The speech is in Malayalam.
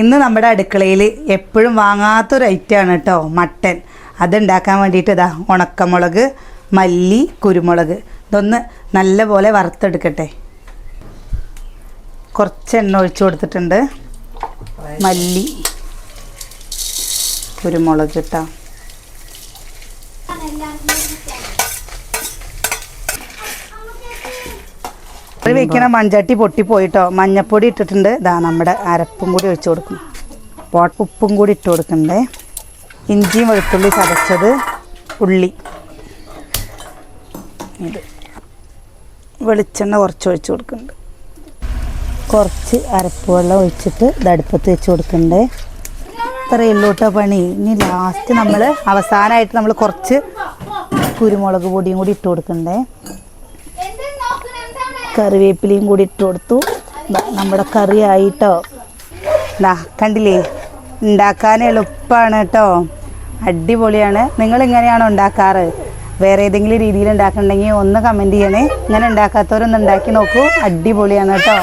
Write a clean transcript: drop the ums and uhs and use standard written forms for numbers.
ഇന്ന് നമ്മുടെ അടുക്കളയിൽ എപ്പോഴും വാങ്ങാത്തൊരു ഐറ്റമാണ് കേട്ടോ മട്ടൻ. അതുണ്ടാക്കാൻ വേണ്ടിയിട്ട് ഇതാ ഉണക്കമുളക്, മല്ലി, കുരുമുളക് ഇതൊന്ന് നല്ലപോലെ വറുത്തെടുക്കട്ടെ. കുറച്ച് എണ്ണ ഒഴിച്ചു കൊടുത്തിട്ടുണ്ട്. മല്ലി, കുരുമുളക് ഇട്ടാ വെക്കുന്ന മൺചട്ടി പൊട്ടിപ്പോയിട്ടോ. മഞ്ഞപ്പൊടി ഇട്ടിട്ടുണ്ട്. ഇതാ നമ്മുടെ അരപ്പും കൂടി ഒഴിച്ചു കൊടുക്കും. ഉപ്പും കൂടി ഇട്ട് കൊടുക്കണ്ടേ. ഇഞ്ചിയും വെളുത്തുള്ളി ചതച്ചത്, ഉള്ളി, ഇത് വെളിച്ചെണ്ണ കുറച്ച് ഒഴിച്ചു കൊടുക്കുന്നുണ്ട്. കുറച്ച് അരപ്പ് വെള്ളം ഒഴിച്ചിട്ട് ഇത് അടുപ്പത്ത് വെച്ച് കൊടുക്കണ്ടേ. ഇത്രയേ ഉള്ളൂ കേട്ടോ പണി. ഇനി ലാസ്റ്റ് നമ്മൾ അവസാനമായിട്ട് നമ്മൾ കുറച്ച് കുരുമുളക് പൊടിയും കൂടി ഇട്ട് കൊടുക്കണ്ടേ. കറിവേപ്പിലയും കൂടി ഇട്ട് കൊടുത്തു. നമ്മുടെ കറി ആയിട്ടോ. കണ്ടില്ലേ, ഉണ്ടാക്കാൻ എളുപ്പമാണ് കേട്ടോ, അടിപൊളിയാണ്. നിങ്ങളിങ്ങനെയാണോ ഉണ്ടാക്കാറ്? വേറെ ഏതെങ്കിലും രീതിയിൽ ഉണ്ടാക്കുന്നുണ്ടെങ്കിൽ ഒന്ന് കമൻറ്റ് ചെയ്യണേ. ഇങ്ങനെ ഉണ്ടാക്കാത്തവരൊന്ന് ഉണ്ടാക്കി നോക്കൂ, അടിപൊളിയാണ് കേട്ടോ.